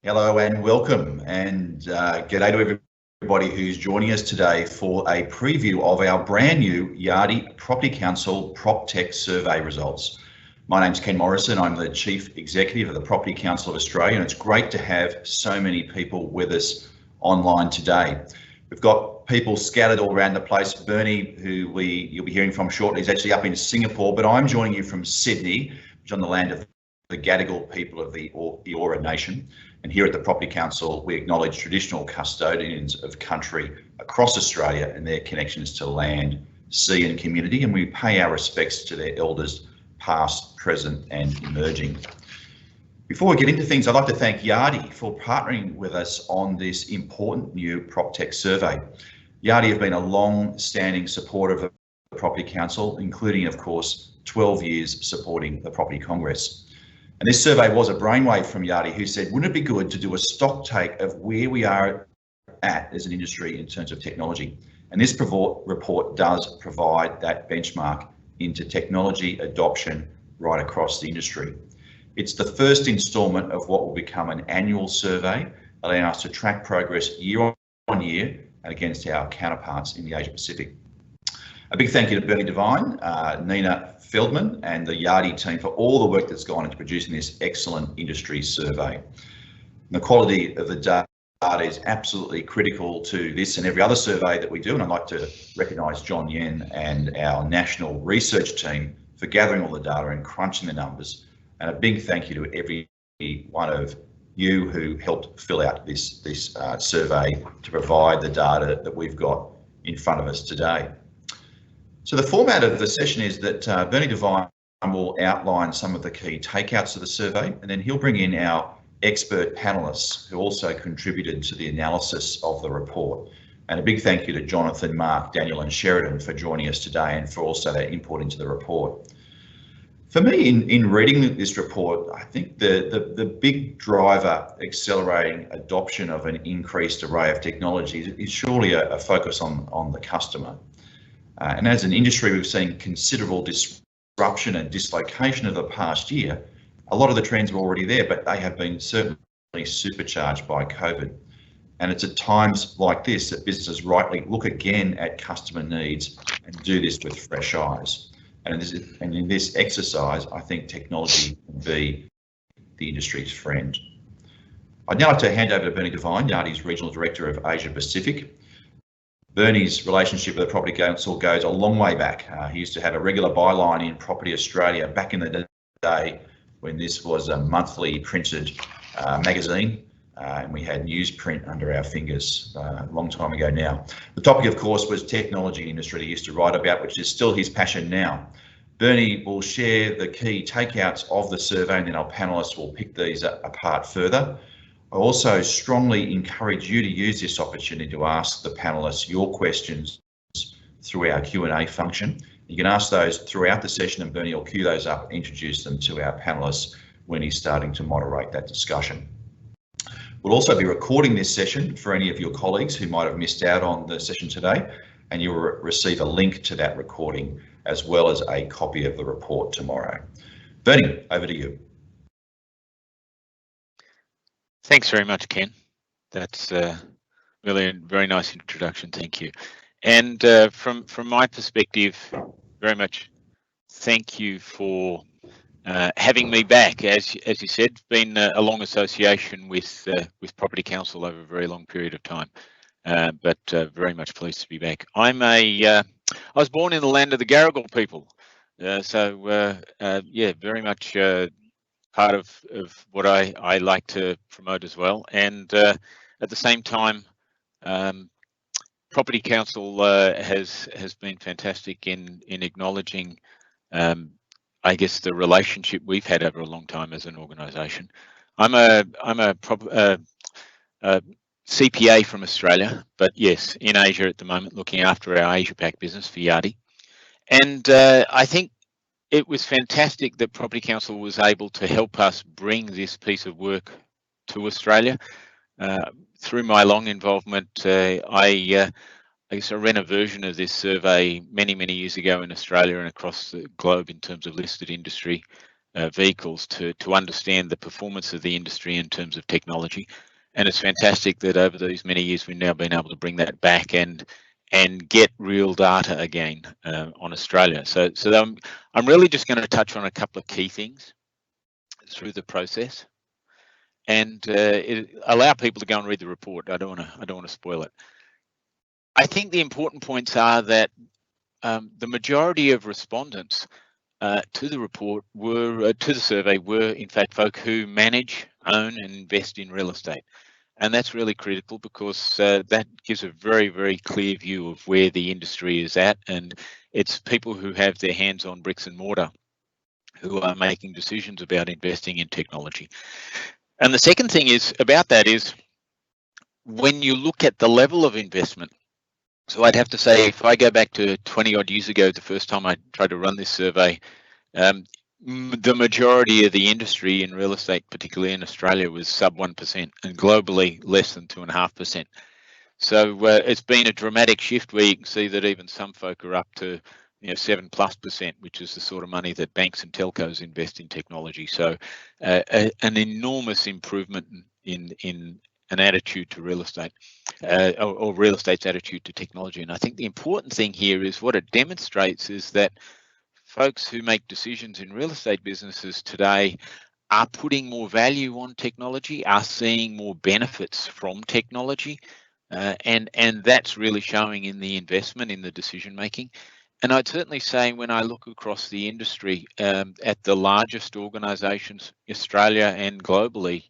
Hello and welcome, and g'day to everybody who's joining us today for a preview of our brand new Yardi Property Council PropTech survey results. My name's Ken Morrison. I'm the Chief Executive of the Property Council of Australia, and it's great to have so many people with us online today. We've got people scattered all around the place. Bernie, who you'll be hearing from shortly, is actually up in Singapore, but I'm joining you from Sydney, which is on the land of the Gadigal people of the Eora Nation. And here at the Property Council, we acknowledge traditional custodians of country across Australia and their connections to land, sea and community, and we pay our respects to their elders past, present and emerging. Before we get into things, I'd like to thank Yardi for partnering with us on this important new PropTech survey. Yardi have been a long-standing supporter of the Property Council, including, of course, 12 years supporting the Property Congress. And this survey was a brainwave from Yardi, who said, wouldn't it be good to do a stock take of where we are at as an industry in terms of technology? And this report does provide that benchmark into technology adoption right across the industry. It's the first instalment of what will become an annual survey, allowing us to track progress year on year and against our counterparts in the Asia Pacific. A big thank you to Bernie Devine, Nina Feldman and the Yardi team for all the work that's gone into producing this excellent industry survey. And the quality of the data is absolutely critical to this and every other survey that we do, and I'd like to recognise John Yen and our national research team for gathering all the data and crunching the numbers, and a big thank you to every one of you who helped fill out this survey to provide the data that we've got in front of us today. So the format of the session is that Bernie Devine will outline some of the key takeouts of the survey, and then he'll bring in our expert panellists who also contributed to the analysis of the report. And a big thank you to Jonathan, Mark, Daniel and Sheridan for joining us today and for also their input into the report. For me, in reading this report, I think the big driver accelerating adoption of an increased array of technologies is surely a focus on the customer. And as an industry, we've seen considerable disruption and dislocation over the past year. A lot of the trends were already there, but they have been certainly supercharged by COVID. And it's at times like this that businesses rightly look again at customer needs and do this with fresh eyes. And in this exercise, I think technology can be the industry's friend. I'd now like to hand over to Bernie Devine, Yardi's Regional Director of Asia Pacific. Bernie's relationship with the Property Council goes a long way back. He used to have a regular byline in Property Australia back in the day when this was a monthly printed magazine, and we had newsprint under our fingers a long time ago now. The topic, of course, was technology industry he used to write about, which is still his passion now. Bernie will share the key takeouts of the survey, and then our panellists will pick these apart further. I also strongly encourage you to use this opportunity to ask the panellists your questions through our Q&A function. You can ask those throughout the session and Bernie will queue those up and introduce them to our panellists when he's starting to moderate that discussion. We'll also be recording this session for any of your colleagues who might have missed out on the session today, and you'll receive a link to that recording as well as a copy of the report tomorrow. Bernie, over to you. Thanks very much, Ken. That's really a very nice introduction. Thank you. And from my perspective, very much thank you for having me back. As you said, been a long association with Property Council over a very long period of time, but very much pleased to be back. I was born in the land of the Gadigal people, so yeah, very much part of what I like to promote as well. And at the same time, Property Council has been fantastic in acknowledging, I guess, the relationship we've had over a long time as an organisation. I'm a CPA from Australia, but yes, in Asia at the moment, looking after our Asia Pac business for Yardi. And I think it was fantastic that Property Council was able to help us bring this piece of work to Australia. Through my long involvement, I guess I ran a version of this survey many years ago in Australia and across the globe in terms of listed industry. vehicles to understand the performance of the industry in terms of technology. And it's fantastic that over these many years we've now been able to bring that back and get real data again on Australia. So I'm really just going to touch on a couple of key things through the process, and allow people to go and read the report. I don't want to spoil it. I think the important points are that the majority of respondents to the report were to the survey were in fact folk who manage, own, and invest in real estate. And that's really critical because that gives a very, very clear view of where the industry is at. And it's people who have their hands on bricks and mortar who are making decisions about investing in technology. And the second thing is about that is when you look at the level of investment. So I'd have to say, if I go back to 20 odd years ago, the first time I tried to run this survey, the majority of the industry in real estate, particularly in Australia, was sub 1%, and globally less than 2.5%. So it's been a dramatic shift where you can see that even some folk are up to 7+%, which is the sort of money that banks and telcos invest in technology. So an enormous improvement in an attitude to real estate, or real estate's attitude to technology. And I think the important thing here is what it demonstrates is that folks who make decisions in real estate businesses today are putting more value on technology, are seeing more benefits from technology, and that's really showing in the investment, in the decision making. And I'd certainly say when I look across the industry at the largest organisations, Australia and globally,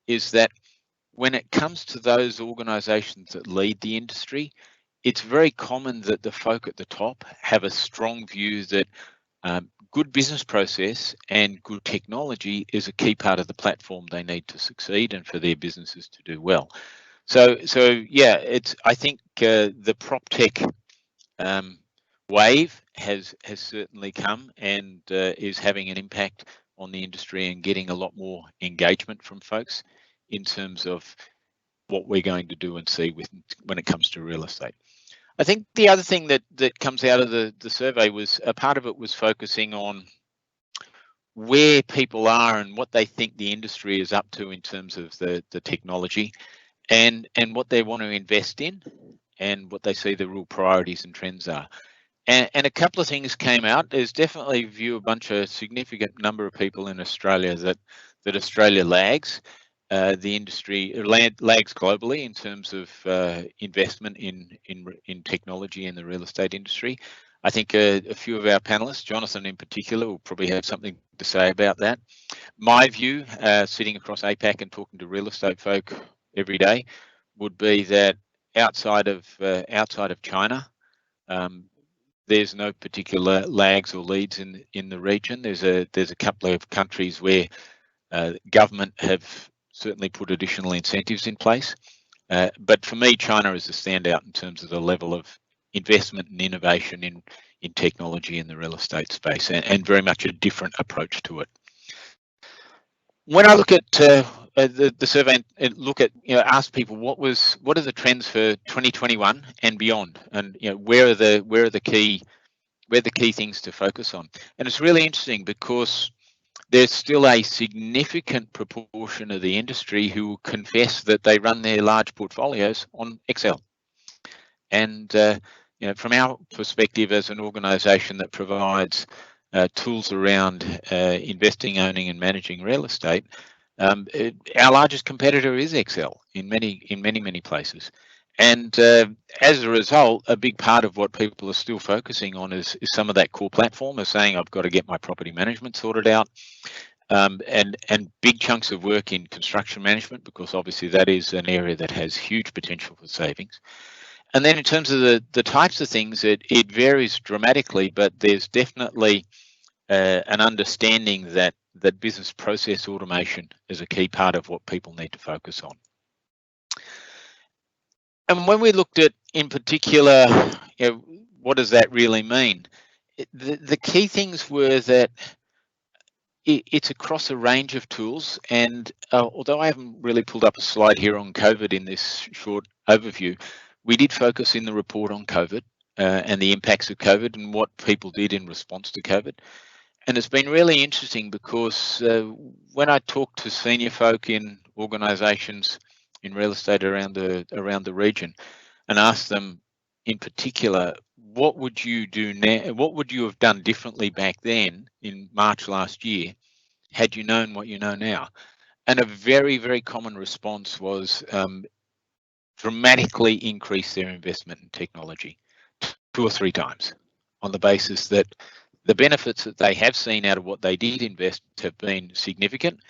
is that when it comes to those organisations that lead the industry, it's very common that the folk at the top have a strong view that good business process and good technology is a key part of the platform they need to succeed and for their businesses to do well. So yeah, I think the PropTech wave has certainly come and is having an impact on the industry and getting a lot more engagement from folks in terms of what we're going to do and see when it comes to real estate. I think the other thing that comes out of the survey was a part of it was focusing on where people are and what they think the industry is up to in terms of the technology and what they want to invest in and what they see the real priorities and trends are. And a couple of things came out. There's definitely a significant number of people in Australia that Australia lags. The industry lags globally in terms of investment in technology in the real estate industry. I think a few of our panelists, Jonathan in particular, will probably have something to say about that. My view, sitting across APAC and talking to real estate folk every day, would be that outside of China, there's no particular lags or leads in the region. There's a couple of countries where government have certainly put additional incentives in place. But for me, China is a standout in terms of the level of investment and innovation in technology in the real estate space, and very much a different approach to it. When I look at the survey and look at, ask people what are the trends for 2021 and beyond, and where are the key things to focus on. And it's really interesting because there's still a significant proportion of the industry who confess that they run their large portfolios on Excel. And from our perspective as an organisation that provides tools around investing, owning, and managing real estate, our largest competitor is Excel in many places. And as a result, a big part of what people are still focusing on is some of that core platform, is saying I've got to get my property management sorted out, and big chunks of work in construction management, because obviously that is an area that has huge potential for savings. And then in terms of the types of things, it varies dramatically, but there's definitely an understanding that business process automation is a key part of what people need to focus on. And when we looked at, in particular, what does that really mean? The key things were that it's across a range of tools. And although I haven't really pulled up a slide here on COVID in this short overview, we did focus in the report on COVID and the impacts of COVID and what people did in response to COVID. And it's been really interesting because when I talk to senior folk in organisations in real estate around the region and ask them in particular, what would you do now? What would you have done differently back then in March last year had you known what you know now? And a very, very common response was dramatically increase their investment in technology 2 or 3 times on the basis that the benefits that they have seen out of what they did invest have been significant,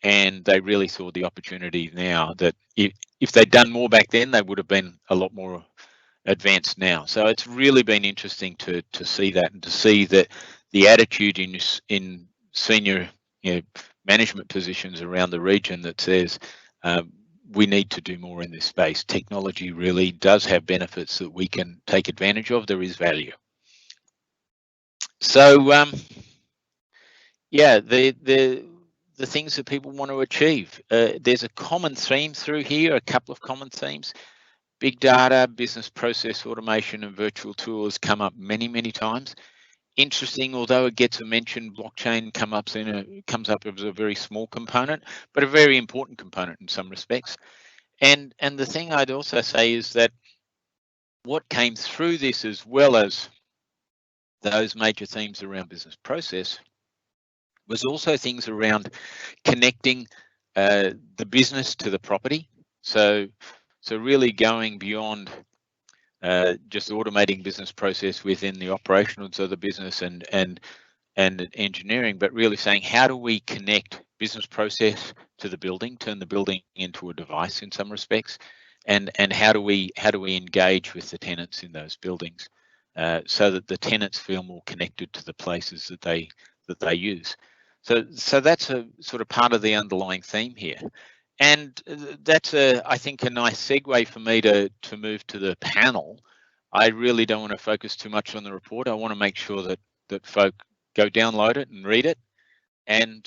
and they really saw the opportunity now that if they'd done more back then, they would have been a lot more advanced now. So it's really been interesting to see that, and to see that the attitude in senior management positions around the region that says we need to do more in this space. Technology really does have benefits that we can take advantage of. There is value. So yeah, the things that people want to achieve. There's a common theme through here, a couple of common themes. Big data, business process automation, and virtual tools come up many, many times. Interesting, although it gets a mention, blockchain comes up as a very small component, but a very important component in some respects. And the thing I'd also say is that what came through this, as well as those major themes around business process, was also things around connecting the business to the property. So really going beyond just automating business process within the operationals of the business and engineering, but really saying, how do we connect business process to the building, turn the building into a device in some respects, and how do we engage with the tenants in those buildings so that the tenants feel more connected to the places that they use. So that's a sort of part of the underlying theme here. And that's I think a nice segue for me to move to the panel. I really don't want to focus too much on the report. I want to make sure that folk go download it and read it. And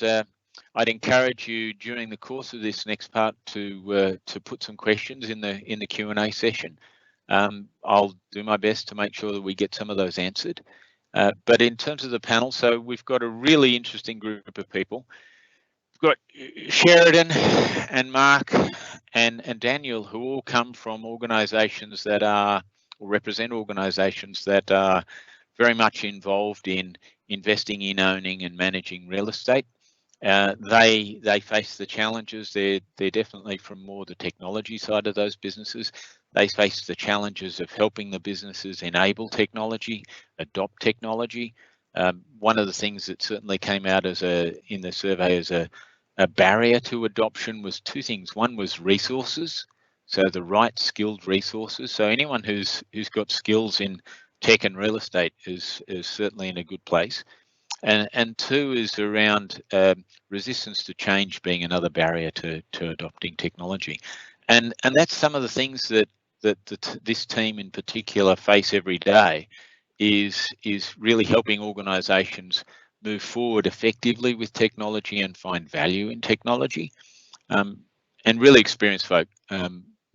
I'd encourage you during the course of this next part to put some questions in the Q&A session. I'll do my best to make sure that we get some of those answered. But in terms of the panel, so we've got a really interesting group of people. We've got Sheridan and Mark and Daniel, who all come from organisations that are, or represent organisations that are very much involved in investing in, owning and managing real estate. They face the challenges. They're definitely from more the technology side of those businesses. They face the challenges of helping the businesses enable technology, adopt technology. One of the things that certainly came out in the survey as a barrier to adoption was 2 things. One was resources, so the right skilled resources. So anyone who's got skills in tech and real estate is certainly in a good place. And 2 is around resistance to change being another barrier to adopting technology. And that's some of the things that this team in particular face every day, is really helping organisations move forward effectively with technology and find value in technology. And really experienced folk,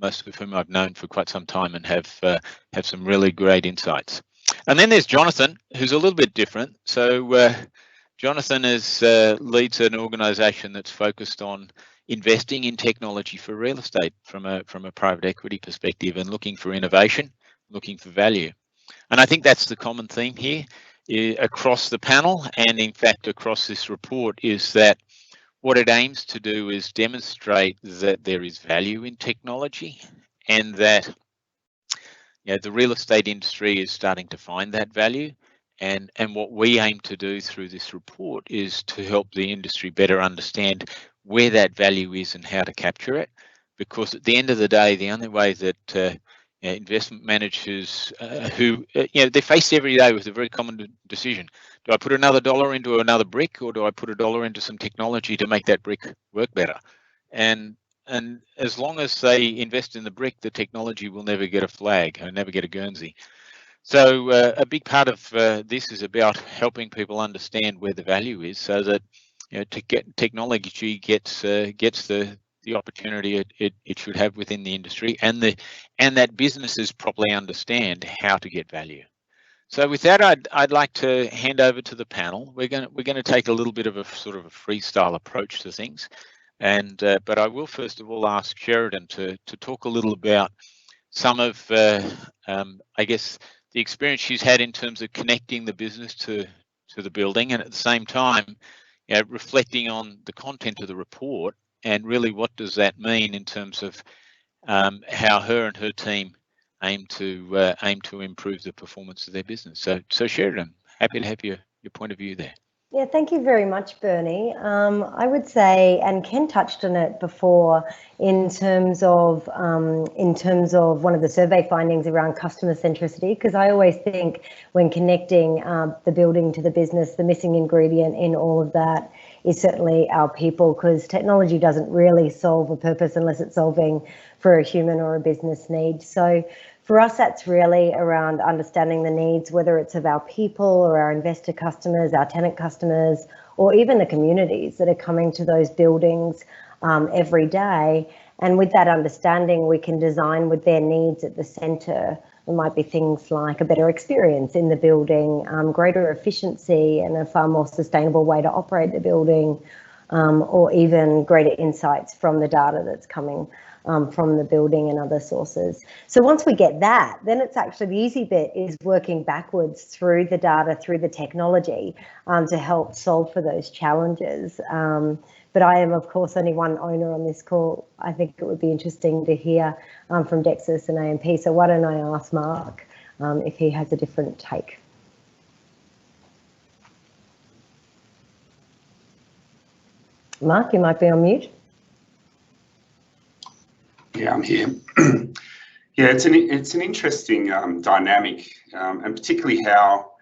most of whom I've known for quite some time and have some really great insights. And then there's Jonathan, who's a little bit different. So Jonathan leads an organisation that's focused on investing in technology for real estate from a private equity perspective, and looking for innovation, looking for value. And I think that's the common theme here across the panel, and in fact across this report, is that what it aims to do is demonstrate that there is value in technology, and that the real estate industry is starting to find that value. And what we aim to do through this report is to help the industry better understand where that value is and how to capture it. Because at the end of the day, the only way that investment managers they're faced every day with a very common decision. Do I put another dollar into another brick, or do I put a dollar into some technology to make that brick work better? And as long as they invest in the brick, the technology will never get a flag and never get a Guernsey. So a big part of this is about helping people understand where the value is, so that to get technology gets the opportunity it should have within the industry, and that businesses properly understand how to get value. So with that, I'd like to hand over to the panel. We're going to take a little bit of a sort of a freestyle approach to things, and but I will first of all ask Sheridan to talk a little about some of I guess the experience she's had in terms of connecting the business to the building, and at the same time, you know, reflecting on the content of the report and really what does that mean in terms of how her and her team aim to improve the performance of their business. So Sheridan, happy to have your point of view there. Yeah, thank you very much, Bernie. I would say, and Ken touched on it before, in terms of one of the survey findings around customer centricity, because I always think when connecting the building to the business, the missing ingredient in all of that is certainly our people, because technology doesn't really solve a purpose unless it's solving for a human or a business need. So for us, that's really around understanding the needs, whether it's of our people or our investor customers, our tenant customers, or even the communities that are coming to those buildings every day. And with that understanding, we can design with their needs at the centre. It might be things like a better experience in the building, greater efficiency and a far more sustainable way to operate the building, or even greater insights from the data that's coming from the building and other sources. So once we get that, then it's actually the easy bit is working backwards through the data, through the technology to help solve for those challenges. But I am, of course, only one owner on this call. I think it would be interesting to hear from Dexus and AMP. So why don't I ask Mark if he has a different take? Mark, you might be on mute. Yeah, I'm here. Yeah, it's an interesting dynamic, and particularly how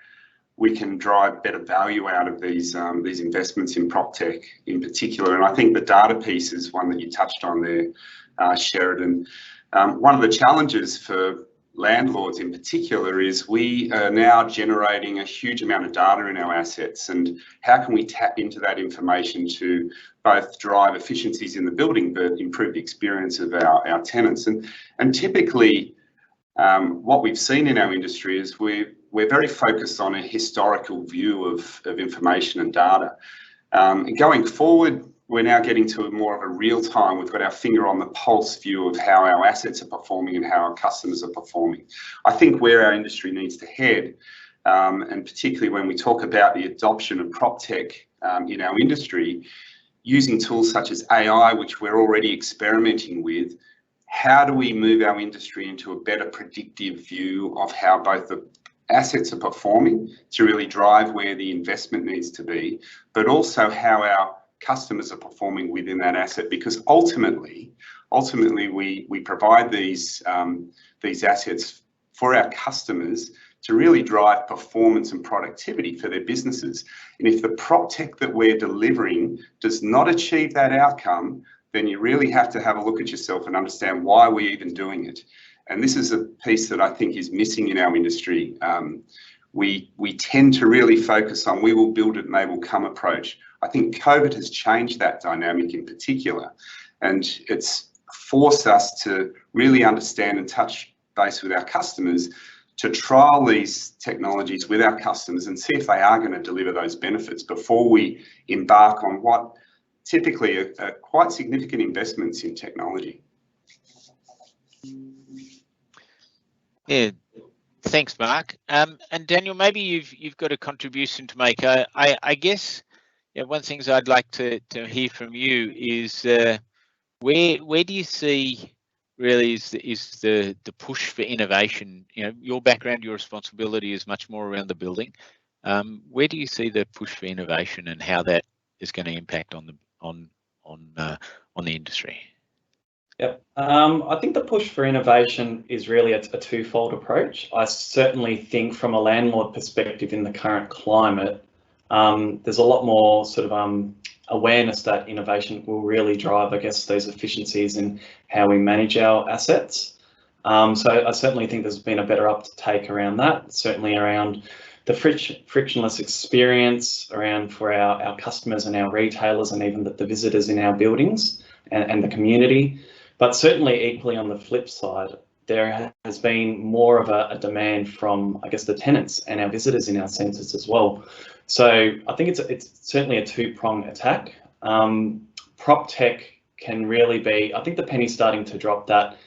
we can drive better value out of these investments in PropTech in particular. And I think the data piece is one that you touched on there, Sheridan. One of the challenges for landlords in particular is we are now generating a huge amount of data in our assets, and how can we tap into that information to both drive efficiencies in the building but improve the experience of our tenants. And typically what we've seen in our industry is we're very focused on a historical view of information and data. And going forward, we're now getting to more of a real time. We've got our finger on the pulse view of how our assets are performing and how our customers are performing. I think where our industry needs to head, and particularly when we talk about the adoption of PropTech in our industry, using tools such as AI, which we're already experimenting with, how do we move our industry into a better predictive view of how both the assets are performing to really drive where the investment needs to be, but also how our customers are performing within that asset? Because ultimately we provide these assets for our customers to really drive performance and productivity for their businesses. And if the PropTech that we're delivering does not achieve that outcome, then you really have to have a look at yourself and understand why we're even doing it. And this is a piece that I think is missing in our industry. We tend to really focus on we will build it and they will come approach. I think COVID has changed that dynamic in particular, and it's forced us to really understand and touch base with our customers to trial these technologies with our customers and see if they are going to deliver those benefits before we embark on what typically are quite significant investments in technology. Yeah, thanks, Mark. And Daniel, maybe you've got a contribution to make. I guess one of the things I'd like to hear from you is where do you see really is the push for innovation? You know, your background, your responsibility is much more around the building. Where do you see the push for innovation and how that is going to impact on the industry? Yep, I think the push for innovation is really a twofold approach. I certainly think from a landlord perspective in the current climate, there's a lot more sort of awareness that innovation will really drive, I guess, those efficiencies in how we manage our assets. So I certainly think there's been a better uptake around that, certainly around the frictionless experience around for our customers and our retailers and even the visitors in our buildings and the community. But certainly equally on the flip side, there has been more of a demand from, I guess, the tenants and our visitors in our centres as well. So I think it's certainly a two-pronged attack. PropTech can really be, I think the penny's starting to drop that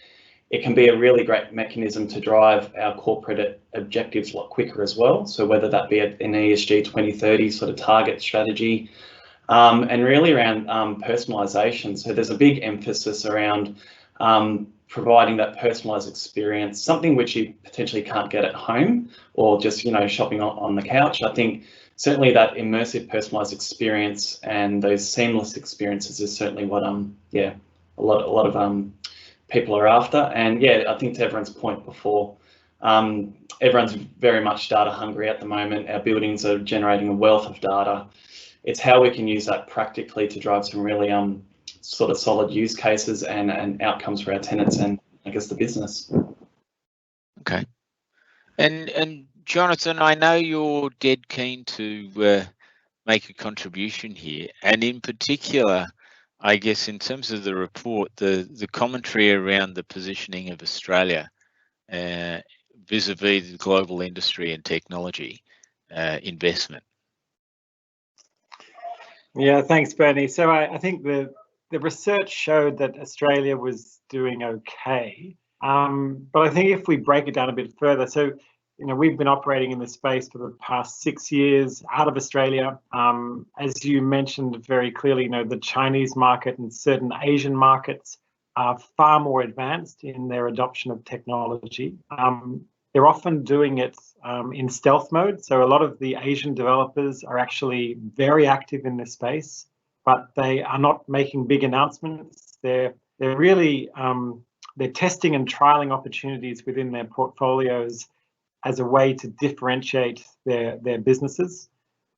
it can be a really great mechanism to drive our corporate objectives a lot quicker as well. So whether that be an ESG 2030 sort of target strategy, and really around personalisation. So there's a big emphasis around providing that personalised experience, something which you potentially can't get at home or just, you know, shopping on the couch. I think certainly that immersive personalised experience and those seamless experiences is certainly what yeah, a lot of people are after. And yeah, I think to everyone's point before, everyone's very much data hungry at the moment. Our buildings are generating a wealth of data. It's how we can use that practically to drive some really sort of solid use cases and outcomes for our tenants and I guess the business. Okay. And Jonathan, I know you're dead keen to make a contribution here, and in particular, I guess in terms of the report, the commentary around the positioning of Australia vis-a-vis the global industry and technology investment. Yeah, thanks, Bernie. So I think the research showed that Australia was doing okay, but I think if we break it down a bit further, so you know, we've been operating in the space for the past 6 years out of Australia. As you mentioned very clearly, you know, the Chinese market and certain Asian markets are far more advanced in their adoption of technology. They're often doing it in stealth mode. So a lot of the Asian developers are actually very active in this space, but they are not making big announcements. They're really they're testing and trialing opportunities within their portfolios as a way to differentiate their businesses.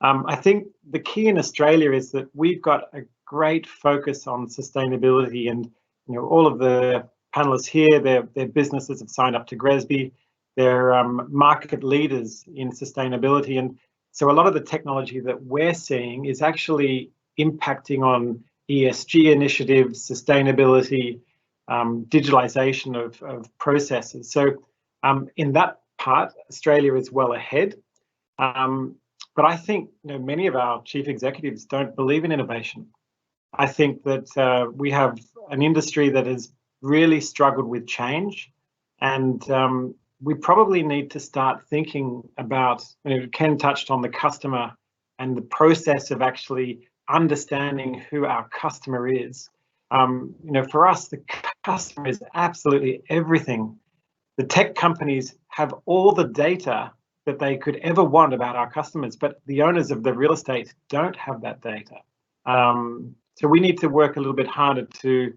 I think the key in Australia is that we've got a great focus on sustainability, and you know, all of the panelists here, their businesses have signed up to GRESB. They're market leaders in sustainability, and so a lot of the technology that we're seeing is actually impacting on ESG initiatives, sustainability, digitalization of processes. So in that part, Australia is well ahead. But I think, you know, many of our chief executives don't believe in innovation. I think that we have an industry that has really struggled with change, and we probably need to start thinking about, you know, Ken touched on the customer and the process of actually understanding who our customer is. You know, for us, the customer is absolutely everything. The tech companies have all the data that they could ever want about our customers, but the owners of the real estate don't have that data. So we need to work a little bit harder to,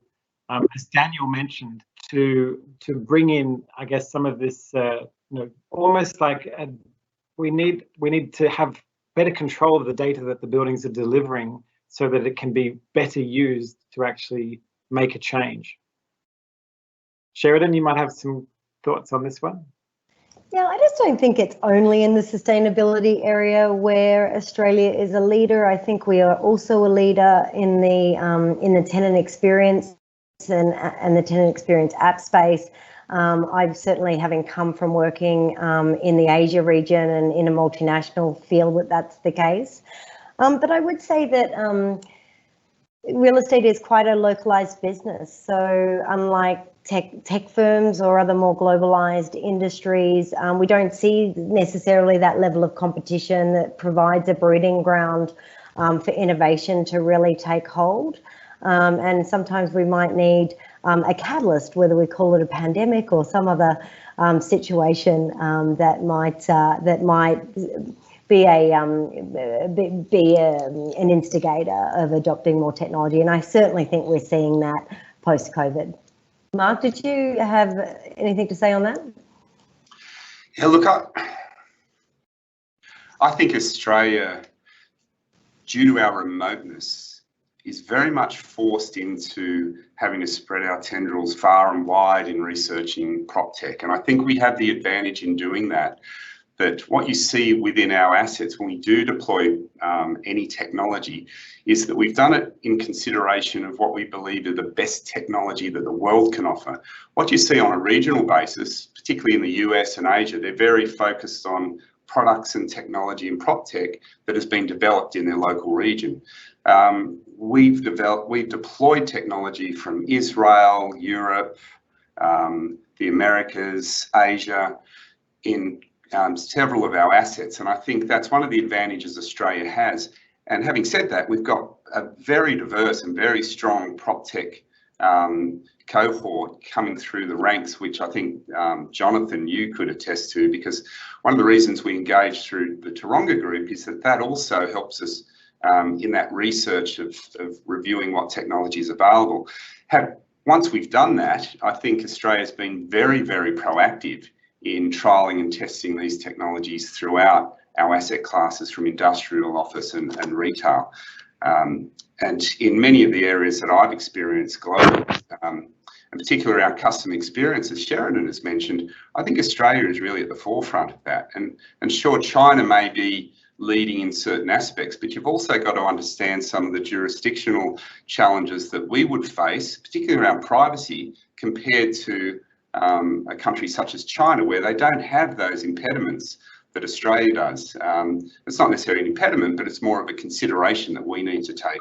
as Daniel mentioned, to bring in, I guess, some of this, you know, almost like we need to have better control of the data that the buildings are delivering so that it can be better used to actually make a change. Sheridan, you might have some thoughts on this one? Yeah, I just don't think it's only in the sustainability area where Australia is a leader. I think we are also a leader in the tenant experience and the tenant experience app space. I've certainly, having come from working in the Asia region and in a multinational, feel that's the case. But I would say that real estate is quite a localized business. So unlike tech firms or other more globalized industries, we don't see necessarily that level of competition that provides a breeding ground for innovation to really take hold. And sometimes we might need a catalyst, whether we call it a pandemic or some other situation that might be an instigator of adopting more technology. And I certainly think we're seeing that post-COVID. Mark, did you have anything to say on that? Yeah, look, I think Australia, due to our remoteness, is very much forced into having to spread our tendrils far and wide in researching PropTech. And I think we have the advantage in doing that. that what you see within our assets when we do deploy any technology is that we've done it in consideration of what we believe are the best technology that the world can offer. What you see on a regional basis, particularly in the US and Asia, they're very focused on products and technology and PropTech that has been developed in their local region. We've deployed technology from Israel, Europe, the Americas, Asia, in several of our assets, and I think that's one of the advantages Australia has. And having said that, we've got a very diverse and very strong PropTech cohort coming through the ranks, which I think Jonathan, you could attest to, because one of the reasons we engage through the Taronga Group is that also helps us in that research of reviewing what technology is available. Once we've done that, I think Australia's been very, very proactive in trialling and testing these technologies throughout our asset classes, from industrial, office and retail. And in many of the areas that I've experienced globally, in particular our customer experience, as Sheridan has mentioned, I think Australia is really at the forefront of that. And sure, China may be leading in certain aspects, but you've also got to understand some of the jurisdictional challenges that we would face, particularly around privacy, compared to a country such as China, where they don't have those impediments that Australia does. It's not necessarily an impediment, but it's more of a consideration that we need to take.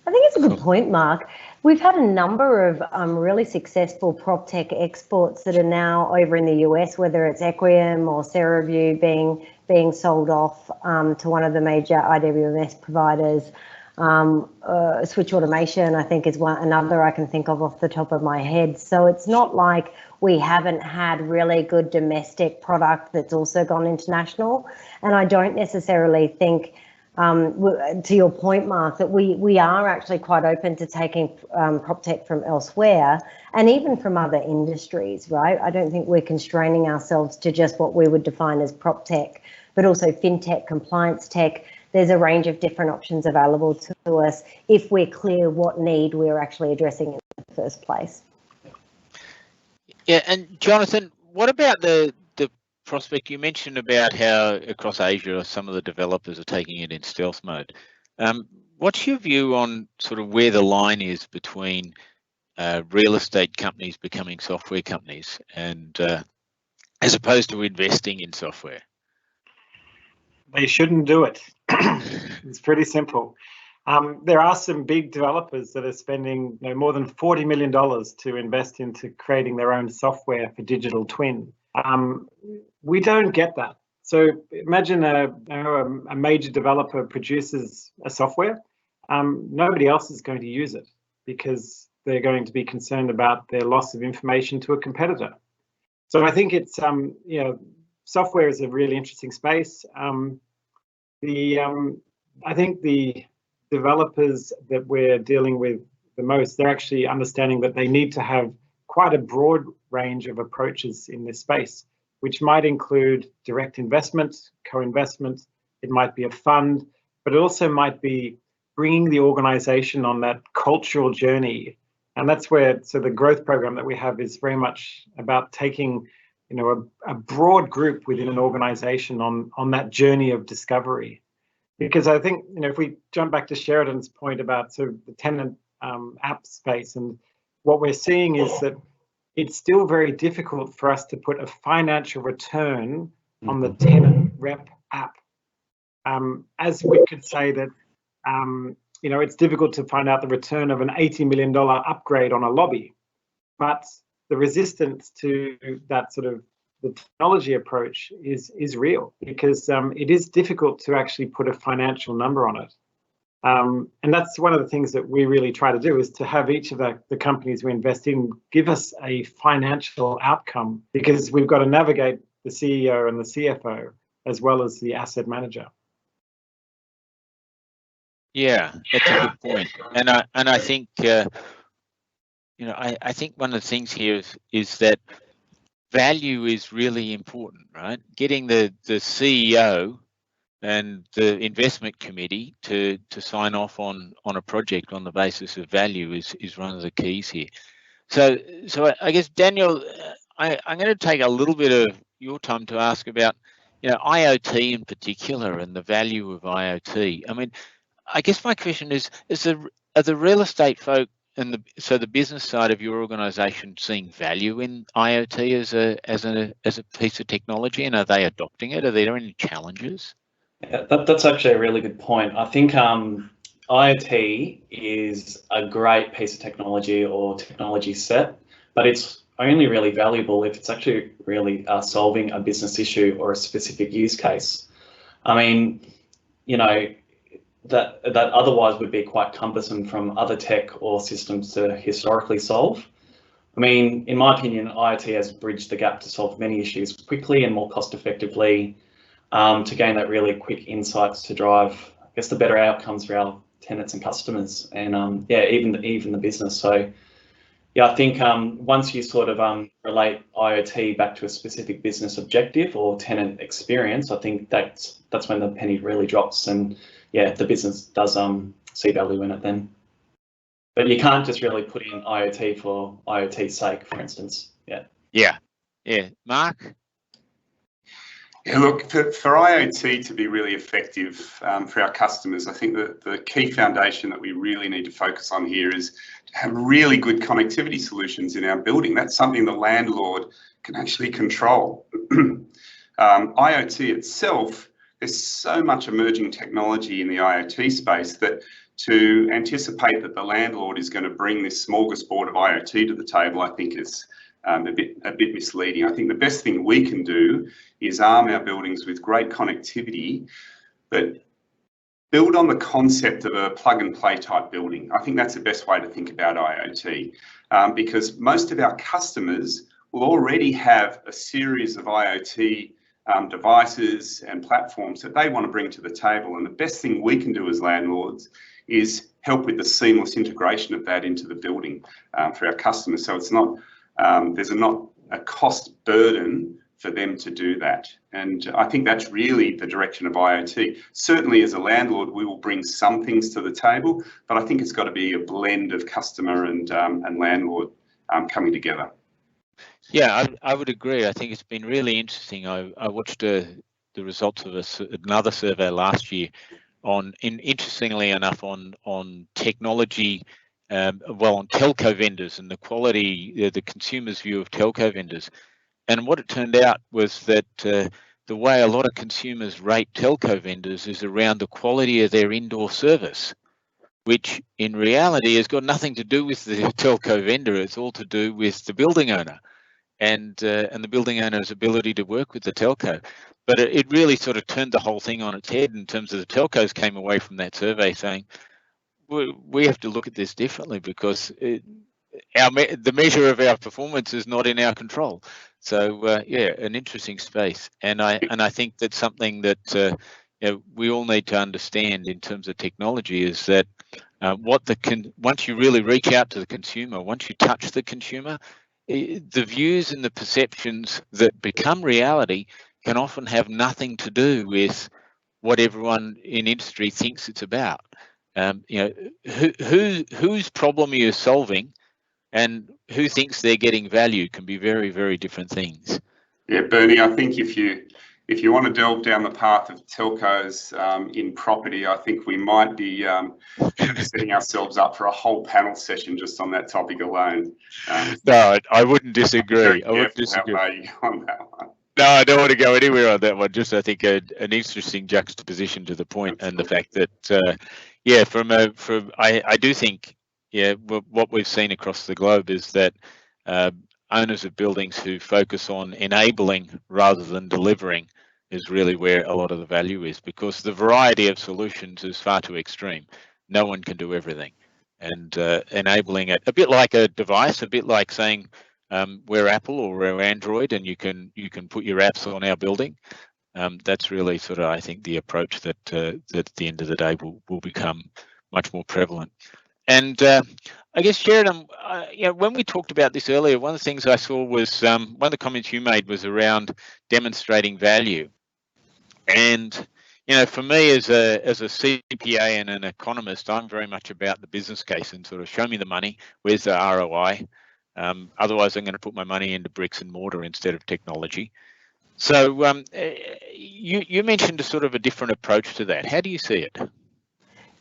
I think it's a good point, Mark. We've had a number of really successful PropTech exports that are now over in the US, whether it's Equium or CeraView being sold off to one of the major IWMS providers. Switch Automation, I think, is another I can think of off the top of my head. So it's not like we haven't had really good domestic product that's also gone international. And I don't necessarily think, to your point, Mark, that we are actually quite open to taking PropTech from elsewhere and even from other industries, right? I don't think we're constraining ourselves to just what we would define as PropTech, but also FinTech, compliance tech. There's a range of different options available to us if we're clear what need we're actually addressing in the first place. Yeah, and Jonathan, what about the prospect you mentioned about how across Asia some of the developers are taking it in stealth mode? What's your view on sort of where the line is between real estate companies becoming software companies and as opposed to investing in software? They shouldn't do it. It's pretty simple. There are some big developers that are spending more than $40 million to invest into creating their own software for digital twin. We don't get that. So imagine a major developer produces a software. Nobody else is going to use it because they're going to be concerned about their loss of information to a competitor. So I think it's software is a really interesting space. I think the developers that we're dealing with the most, they're actually understanding that they need to have quite a broad range of approaches in this space, which might include direct investment, co-investment, it might be a fund, but it also might be bringing the organization on that cultural journey. And that's where, so the growth program that we have is very much about taking a broad group within an organization on that journey of discovery. Because I think, if we jump back to Sheridan's point about sort of the tenant app space, and what we're seeing is that it's still very difficult for us to put a financial return on the tenant rep app. As we could say that, it's difficult to find out the return of an $80 million upgrade on a lobby, but the resistance to that sort of the technology approach is real, because it is difficult to actually put a financial number on it. And that's one of the things that we really try to do, is to have each of the companies we invest in give us a financial outcome, because we've got to navigate the CEO and the CFO as well as the asset manager. Yeah, that's a good point. And I think I think one of the things here is that value is really important, right? Getting the CEO and the investment committee to sign off on a project on the basis of value is one of the keys here. So I guess, Daniel, I'm going to take a little bit of your time to ask about, IoT in particular and the value of IoT. I mean, I guess my question is are the real estate folk and the business side of your organisation seeing value in IoT as a piece of technology, and are they adopting it? Are there any challenges? Yeah, that's actually a really good point. I think IoT is a great piece of technology or technology set, but it's only really valuable if it's actually really solving a business issue or a specific use case. I mean, that otherwise would be quite cumbersome from other tech or systems to historically solve. I mean, in my opinion, IoT has bridged the gap to solve many issues quickly and more cost effectively, to gain that really quick insights to drive, I guess, the better outcomes for our tenants and customers, and even the business. So yeah, I think once you sort of relate IoT back to a specific business objective or tenant experience, I think that's when the penny really drops, and yeah, the business does see value in it then. But you can't just really put in IoT for IoT's sake, for instance. Yeah. Mark? Yeah, look, for IoT to be really effective for our customers, I think that the key foundation that we really need to focus on here is to have really good connectivity solutions in our building. That's something the landlord can actually control. IoT itself, there's so much emerging technology in the IoT space that to anticipate that the landlord is going to bring this smorgasbord of IoT to the table, I think is a bit misleading. I think the best thing we can do is arm our buildings with great connectivity, but build on the concept of a plug and play type building. I think that's the best way to think about IoT, because most of our customers will already have a series of IoT devices and platforms that they want to bring to the table. And the best thing we can do as landlords is help with the seamless integration of that into the building for our customers. So it's not, there's not a cost burden for them to do that. And I think that's really the direction of IoT. Certainly as a landlord, we will bring some things to the table, but I think it's got to be a blend of customer and landlord coming together. Yeah, I would agree. I think it's been really interesting. I watched the results of another survey last year interestingly enough, on technology, on telco vendors and the quality, the consumer's view of telco vendors. And what it turned out was that the way a lot of consumers rate telco vendors is around the quality of their indoor service, which in reality has got nothing to do with the telco vendor. It's all to do with the building owner and the building owner's ability to work with the telco. But it really sort of turned the whole thing on its head in terms of the telcos came away from that survey saying, we have to look at this differently because the measure of our performance is not in our control. So yeah, an interesting space, and I think that's something that we all need to understand in terms of technology is that once you really reach out to the consumer, once you touch the consumer, the views and the perceptions that become reality can often have nothing to do with what everyone in industry thinks it's about. Whose problem are you solving, and who thinks they're getting value can be very, very different things. Yeah, Bernie, I think if you want to delve down the path of telcos in property, I think we might be setting ourselves up for a whole panel session just on that topic alone. No, I wouldn't disagree. I wouldn't disagree. How far you go on that one. No, I don't want to go anywhere on that one. Just I think an interesting juxtaposition to the point. Absolutely. And the fact that I do think what we've seen across the globe is that owners of buildings who focus on enabling rather than delivering is really where a lot of the value is, because the variety of solutions is far too extreme. No one can do everything, and enabling it, a bit like a device, a bit like saying we're Apple or we're Android, and you can put your apps on our building. That's really sort of, I think, the approach that at the end of the day will become much more prevalent. And I guess, Sheridan, when we talked about this earlier, one of the things I saw was one of the comments you made was around demonstrating value. And for me as a CPA and an economist, I'm very much about the business case and sort of show me the money. Where's the ROI? Otherwise, I'm going to put my money into bricks and mortar instead of technology. So you mentioned a sort of a different approach to that. How do you see it?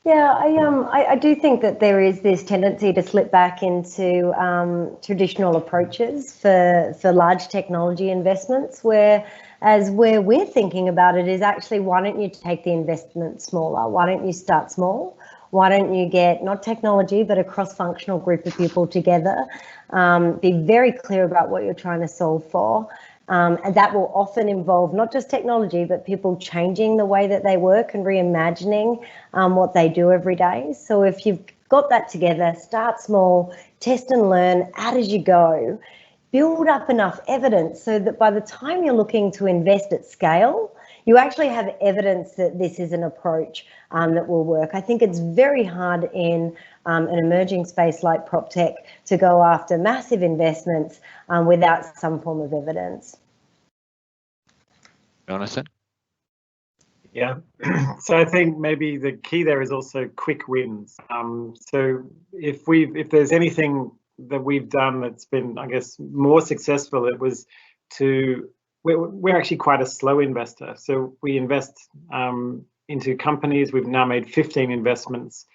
Yeah, I do think that there is this tendency to slip back into traditional approaches for large technology investments, where we're thinking about it is actually, why don't you take the investment smaller? Why don't you start small? Why don't you get not technology but a cross-functional group of people together? Be very clear about what you're trying to solve for. And that will often involve not just technology, but people changing the way that they work and reimagining what they do every day. So if you've got that together, start small, test and learn, add as you go, build up enough evidence so that by the time you're looking to invest at scale, you actually have evidence that this is an approach that will work. I think it's very hard in an emerging space like PropTech to go after massive investments without some form of evidence. Jonathan? Yeah, so I think maybe the key there is also quick wins. So if there's anything that we've done that's been, I guess, more successful, it was we're actually quite a slow investor. So we invest into companies. We've now made 15 investments.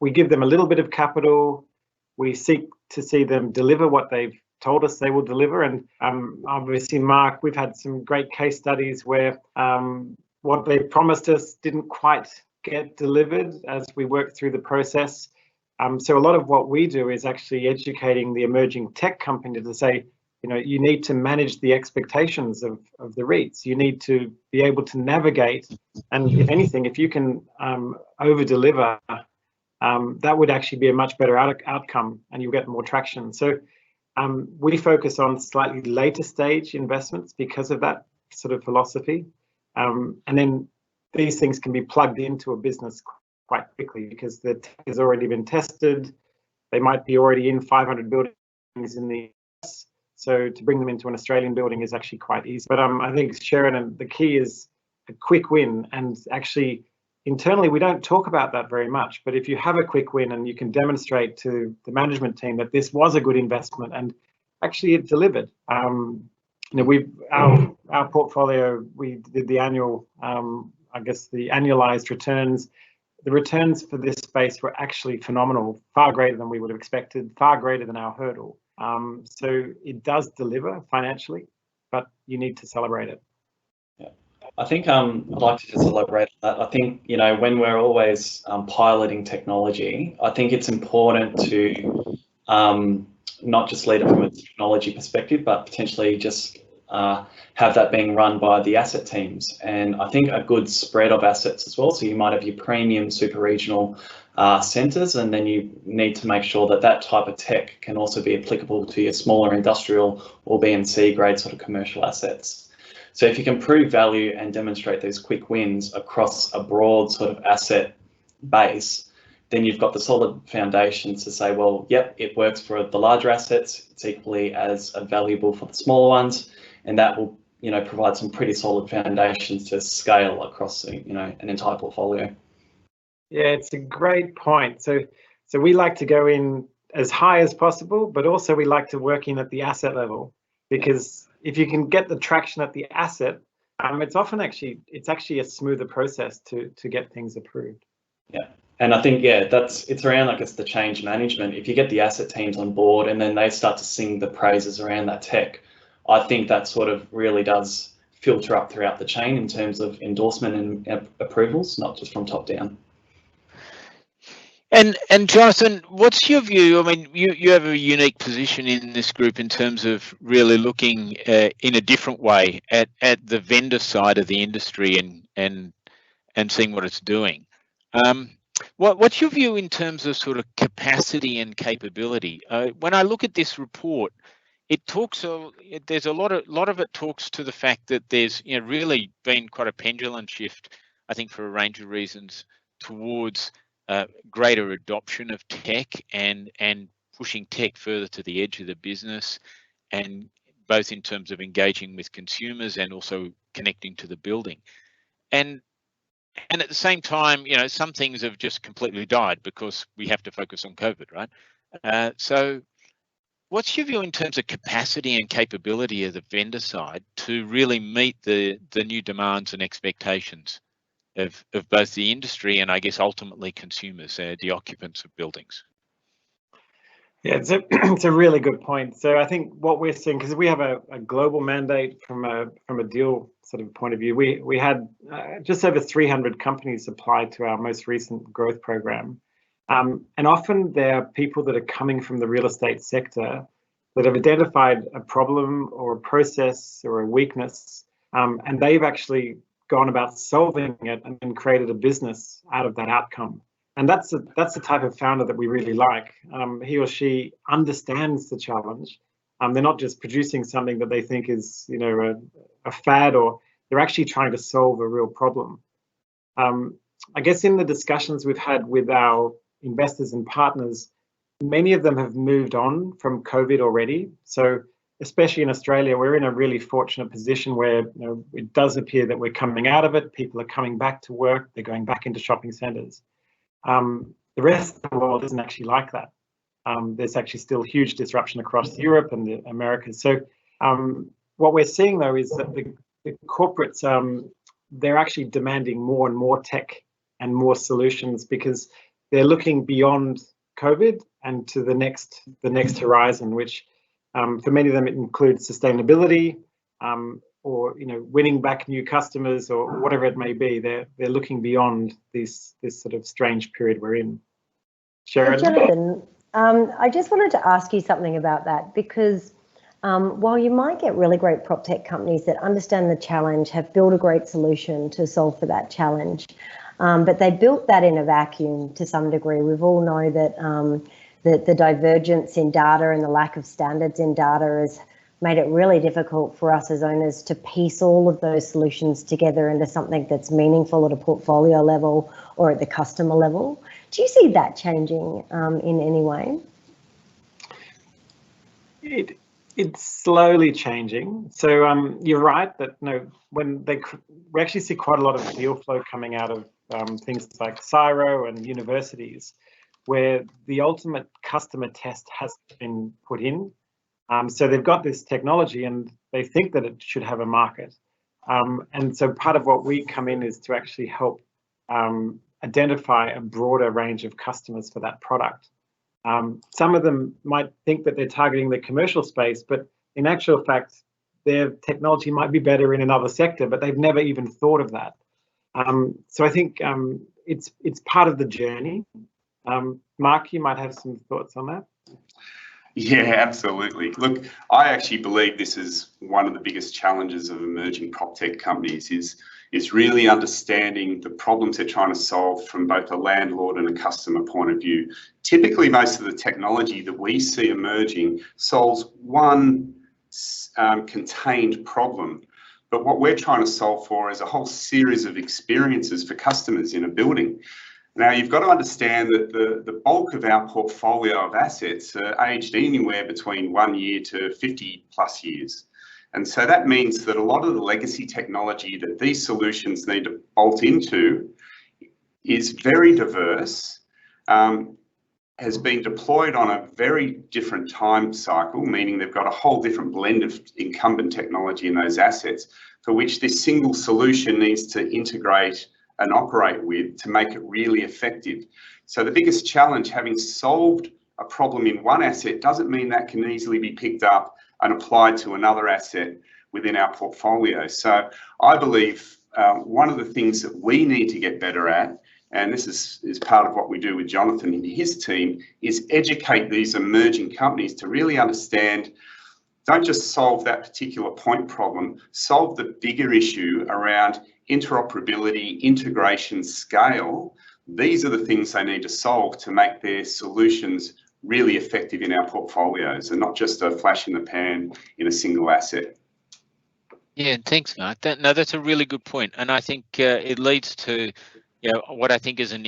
We give them a little bit of capital. We seek to see them deliver what they've told us they will deliver. And obviously, Mark, we've had some great case studies where what they promised us didn't quite get delivered as we work through the process. So a lot of what we do is actually educating the emerging tech company to say, you need to manage the expectations of the REITs. You need to be able to navigate. And if anything, if you can over-deliver, that would actually be a much better outcome and you'll get more traction. So we focus on slightly later stage investments because of that sort of philosophy. And then these things can be plugged into a business quite quickly because the tech has already been tested. They might be already in 500 buildings in the US. So to bring them into an Australian building is actually quite easy. But I think, Sharon, the key is a quick win. And actually, internally, we don't talk about that very much. But if you have a quick win and you can demonstrate to the management team that this was a good investment and actually it delivered. Our portfolio, we did the annual, I guess the annualized returns. The returns for this space were actually phenomenal, far greater than we would have expected, far greater than our hurdle. So it does deliver financially, but you need to celebrate it. Yeah, I think I'd like to just elaborate on that. I think, when we're always piloting technology, I think it's important to not just lead it from a technology perspective, but potentially just have that being run by the asset teams. And I think a good spread of assets as well. So you might have your premium super regional centres, and then you need to make sure that that type of tech can also be applicable to your smaller industrial or B and C grade sort of commercial assets. So if you can prove value and demonstrate those quick wins across a broad sort of asset base, then you've got the solid foundations to say, well, yep, it works for the larger assets. It's equally as valuable for the smaller ones, and that will, provide some pretty solid foundations to scale across, an entire portfolio. Yeah, it's a great point. So we like to go in as high as possible, but also we like to work in at the asset level, because if you can get the traction at the asset, it's actually a smoother process to get things approved. Yeah. And I think, it's around, I guess, the change management. If you get the asset teams on board and then they start to sing the praises around that tech, I think that sort of really does filter up throughout the chain in terms of endorsement and approvals, not just from top down. And Jonathan, what's your view? I mean, you have a unique position in this group in terms of really looking in a different way at the vendor side of the industry and seeing what it's doing. What's your view in terms of sort of capacity and capability? When I look at this report, it talks. There's a lot of it talks to the fact that there's really been quite a pendulum shift, I think, for a range of reasons, towards greater adoption of tech and pushing tech further to the edge of the business, and both in terms of engaging with consumers and also connecting to the building. And at the same time, some things have just completely died because we have to focus on COVID, right? So What's your view in terms of capacity and capability of the vendor side to really meet the new demands and expectations of both the industry and I guess ultimately consumers, the occupants of buildings? Yeah, it's a really good point. So I think what we're seeing, because we have a global mandate from a deal sort of point of view, we had just over 300 companies apply to our most recent growth program. And often there are people that are coming from the real estate sector that have identified a problem or a process or a weakness, and they've actually gone about solving it and created a business out of that outcome. And that's the type of founder that we really like. He or she understands the challenge. They're not just producing something that they think is, you know, a fad, or they're actually trying to solve a real problem. I guess in the discussions we've had with our investors and partners, many of them have moved on from COVID already. So especially in Australia, we're in a really fortunate position where, you know, it does appear that we're coming out of it. People are coming back to work. They're going back into shopping centres. The rest of the world isn't actually like that. There's actually still huge disruption across Europe and the Americas. So what we're seeing though is that the corporates, they're actually demanding more and more tech and more solutions because they're looking beyond COVID and to the next horizon, which for many of them it includes sustainability, or, you know, winning back new customers or whatever it may be. They're looking beyond this sort of strange period we're in. Sharon? Jonathan, I just wanted to ask you something about that, because while you might get really great prop tech companies that understand the challenge, have built a great solution to solve for that challenge, but they built that in a vacuum to some degree. We've all know that the divergence in data and the lack of standards in data has made it really difficult for us as owners to piece all of those solutions together into something that's meaningful at a portfolio level or at the customer level. Do you see that changing in any way? It's slowly changing. So you're right that, you know, we actually see quite a lot of deal flow coming out of things like CSIRO and universities, where the ultimate customer test has been put in. So they've got this technology and they think that it should have a market. And so part of what we come in is to actually help identify a broader range of customers for that product. Some of them might think that they're targeting the commercial space, but in actual fact, their technology might be better in another sector, but they've never even thought of that. So I think it's part of the journey. Mark, you might have some thoughts on that. Yeah, absolutely. Look, I actually believe this is one of the biggest challenges of emerging prop tech companies is really understanding the problems they're trying to solve from both a landlord and a customer point of view. Typically, most of the technology that we see emerging solves one contained problem, but what we're trying to solve for is a whole series of experiences for customers in a building. Now, you've got to understand that the bulk of our portfolio of assets are aged anywhere between 1 year to 50 plus years. And so that means that a lot of the legacy technology that these solutions need to bolt into is very diverse, has been deployed on a very different time cycle, meaning they've got a whole different blend of incumbent technology in those assets for which this single solution needs to integrate and operate with to make it really effective. So the biggest challenge, having solved a problem in one asset, doesn't mean that can easily be picked up and applied to another asset within our portfolio. So I believe one of the things that we need to get better at, and this is part of what we do with Jonathan and his team, is educate these emerging companies to really understand, don't just solve that particular point problem, solve the bigger issue around interoperability, integration, scale. These are the things they need to solve to make their solutions really effective in our portfolios and not just a flash in the pan in a single asset. Yeah, thanks, Mark. That's a really good point, and I think it leads to, you know, what I think is an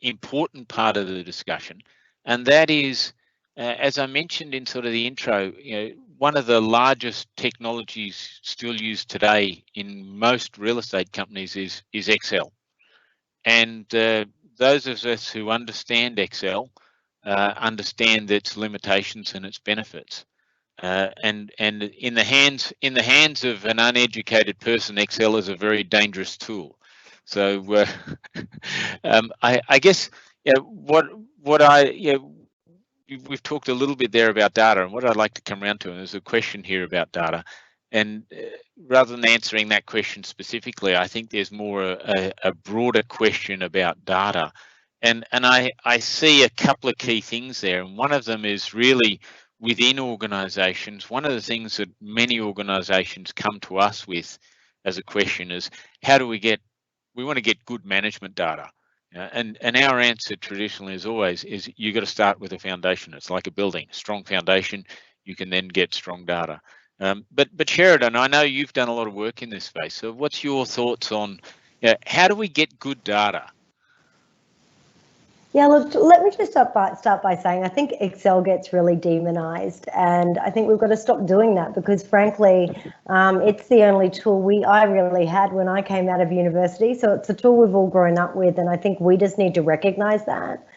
important part of the discussion, and that is, as I mentioned in sort of the intro, you know, one of the largest technologies still used today in most real estate companies is Excel. And those of us who understand Excel understand its limitations and its benefits. And in the hands of an uneducated person, Excel is a very dangerous tool. So I guess we've talked a little bit there about data, and what I'd like to come around to, and there's a question here about data, and rather than answering that question specifically, I think there's more a broader question about data, and I see a couple of key things there, and one of them is really within organisations. One of the things that many organisations come to us with as a question is, how do we want to get good management data? And our answer traditionally is always you got to start with a foundation. It's like a building, strong foundation, you can then get strong data. But Sheridan, I know you've done a lot of work in this space. So what's your thoughts on how do we get good data? Yeah, look, let me just start by saying I think Excel gets really demonized, and I think we've got to stop doing that, because frankly, it's the only tool I really had when I came out of university. So it's a tool we've all grown up with, and I think we just need to recognize that.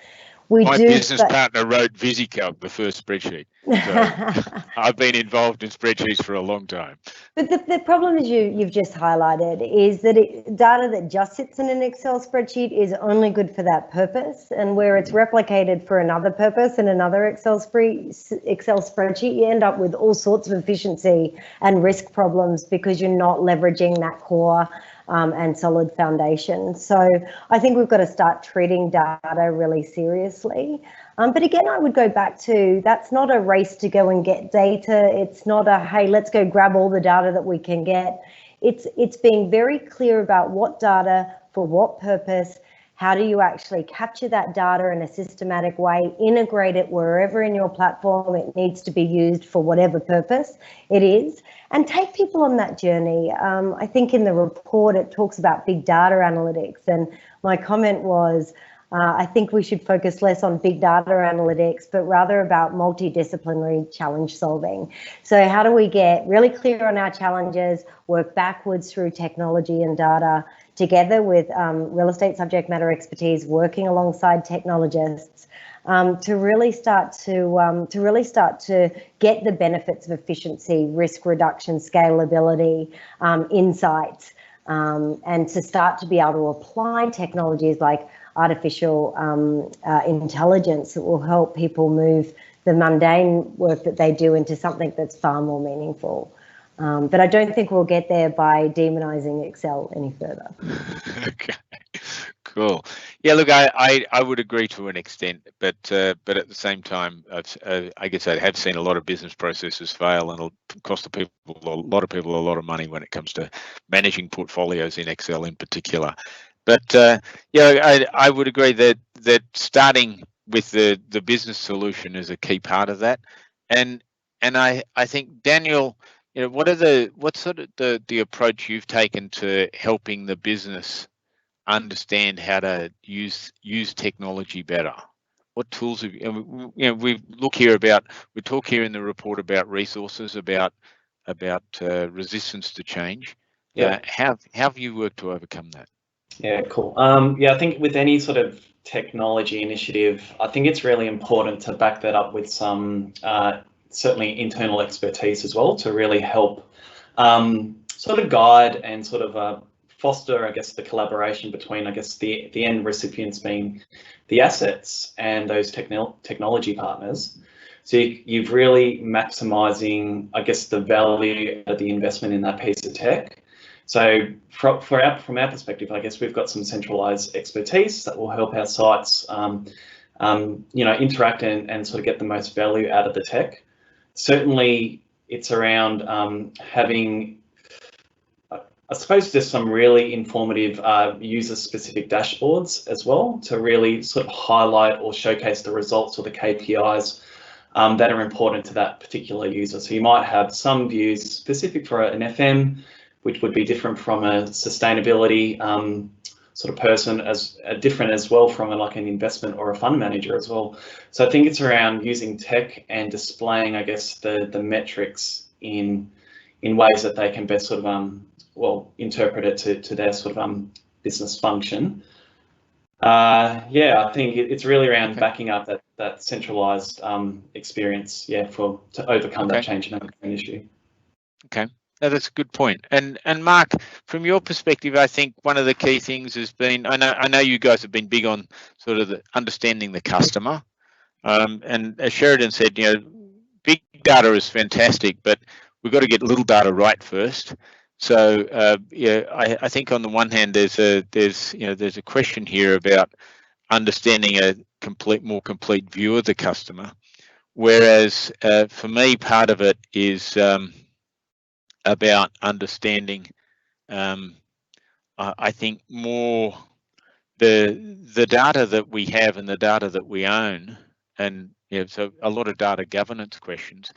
My business partner wrote VisiCalc, the first spreadsheet. So I've been involved in spreadsheets for a long time. But the problem is you've just highlighted is that data that just sits in an Excel spreadsheet is only good for that purpose, and where it's replicated for another purpose in another Excel spreadsheet, you end up with all sorts of efficiency and risk problems because you're not leveraging that core and solid foundation. So I think we've got to start treating data really seriously. But again, I would go back to, that's not a race to go and get data. It's not a, hey, let's go grab all the data that we can get. It's being very clear about what data, for what purpose, how do you actually capture that data in a systematic way, integrate it wherever in your platform it needs to be used for whatever purpose it is, and take people on that journey. I think in the report it talks about big data analytics, and my comment was, I think we should focus less on big data analytics, but rather about multidisciplinary challenge solving. So how do we get really clear on our challenges, work backwards through technology and data, together with real estate subject matter expertise, working alongside technologists, to really start to get the benefits of efficiency, risk reduction, scalability, insights, and to start to be able to apply technologies like artificial intelligence that will help people move the mundane work that they do into something that's far more meaningful. But I don't think we'll get there by demonizing Excel any further. Okay, cool. Yeah, look, I would agree to an extent, but at the same time, I guess I have seen a lot of business processes fail, and it'll cost a lot of people a lot of money when it comes to managing portfolios in Excel in particular. But yeah, I would agree that starting with the business solution is a key part of that, and I think, Daniel, what's sort of the approach you've taken to helping the business understand how to use technology better? What tools have you? We talk here in the report about resources, about resistance to change. Yeah. How have you worked to overcome that? Yeah, cool. Yeah, I think with any sort of technology initiative, I think it's really important to back that up with some certainly internal expertise as well, to really help sort of guide and sort of foster, I guess, the collaboration between, I guess, the end recipients being the assets and those technology partners. So you've really maximising, I guess, the value of the investment in that piece of tech. So from our perspective, I guess we've got some centralised expertise that will help our sites, interact and sort of get the most value out of the tech. Certainly, it's around having, I suppose, just some really informative user-specific dashboards as well, to really sort of highlight or showcase the results or the KPIs that are important to that particular user. So you might have some views specific for an FM, which would be different from a sustainability sort of person, as different as well from like an investment or a fund manager as well. So I think it's around using tech and displaying, I guess, the metrics in ways that they can best sort of interpret it to their sort of business function. Yeah, I think it's really around backing up that that centralized experience, yeah, to overcome that change management issue. Okay. No, that's a good point. And Mark, from your perspective, I think one of the key things has been, I know you guys have been big on sort of understanding the customer. And as Sheridan said, you know, big data is fantastic, but we've got to get little data right first. So yeah, I think on the one hand, there's a question here about understanding a more complete view of the customer, whereas for me, part of it is about understanding, I think, more the data that we have and the data that we own, and so a lot of data governance questions,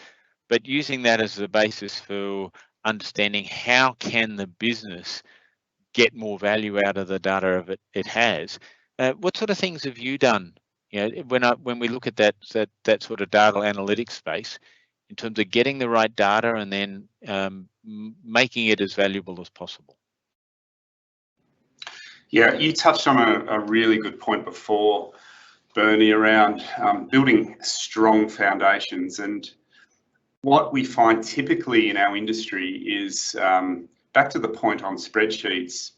but using that as the basis for understanding how can the business get more value out of the data it has. What sort of things have you done? You know, when we look at that sort of data analytics space, in terms of getting the right data and then making it as valuable as possible. Yeah, you touched on a really good point before, Bernie, around building strong foundations. And what we find typically in our industry is, back to the point on spreadsheets,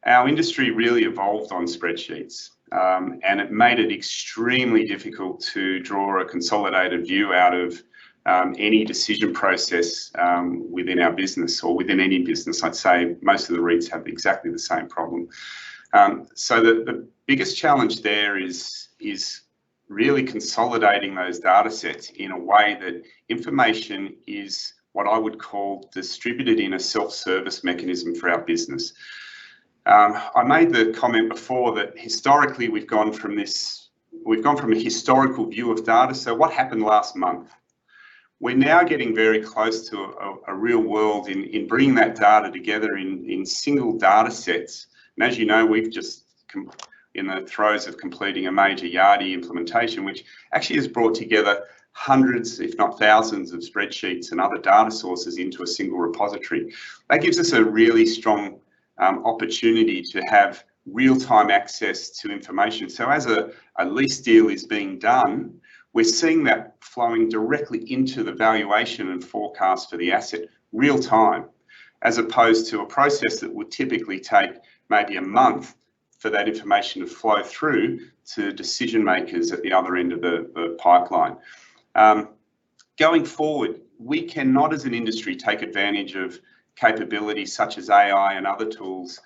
our industry really evolved on spreadsheets, and it made it extremely difficult to draw a consolidated view out of any decision process within our business, or within any business. I'd say most of the REITs have exactly the same problem. So the biggest challenge there is really consolidating those data sets in a way that information is what I would call distributed in a self-service mechanism for our business. I made the comment before that historically we've gone from a historical view of data. So what happened last month? We're now getting very close to a real world in bringing that data together in single data sets. And as you know, we've just in the throes of completing a major Yardi implementation, which actually has brought together hundreds, if not thousands, of spreadsheets and other data sources into a single repository. That gives us a really strong opportunity to have real-time access to information. So as a lease deal is being done, we're seeing that flowing directly into the valuation and forecast for the asset real time, as opposed to a process that would typically take maybe a month for that information to flow through to decision makers at the other end of the pipeline. Going forward, we cannot as an industry take advantage of capabilities such as AI and other tools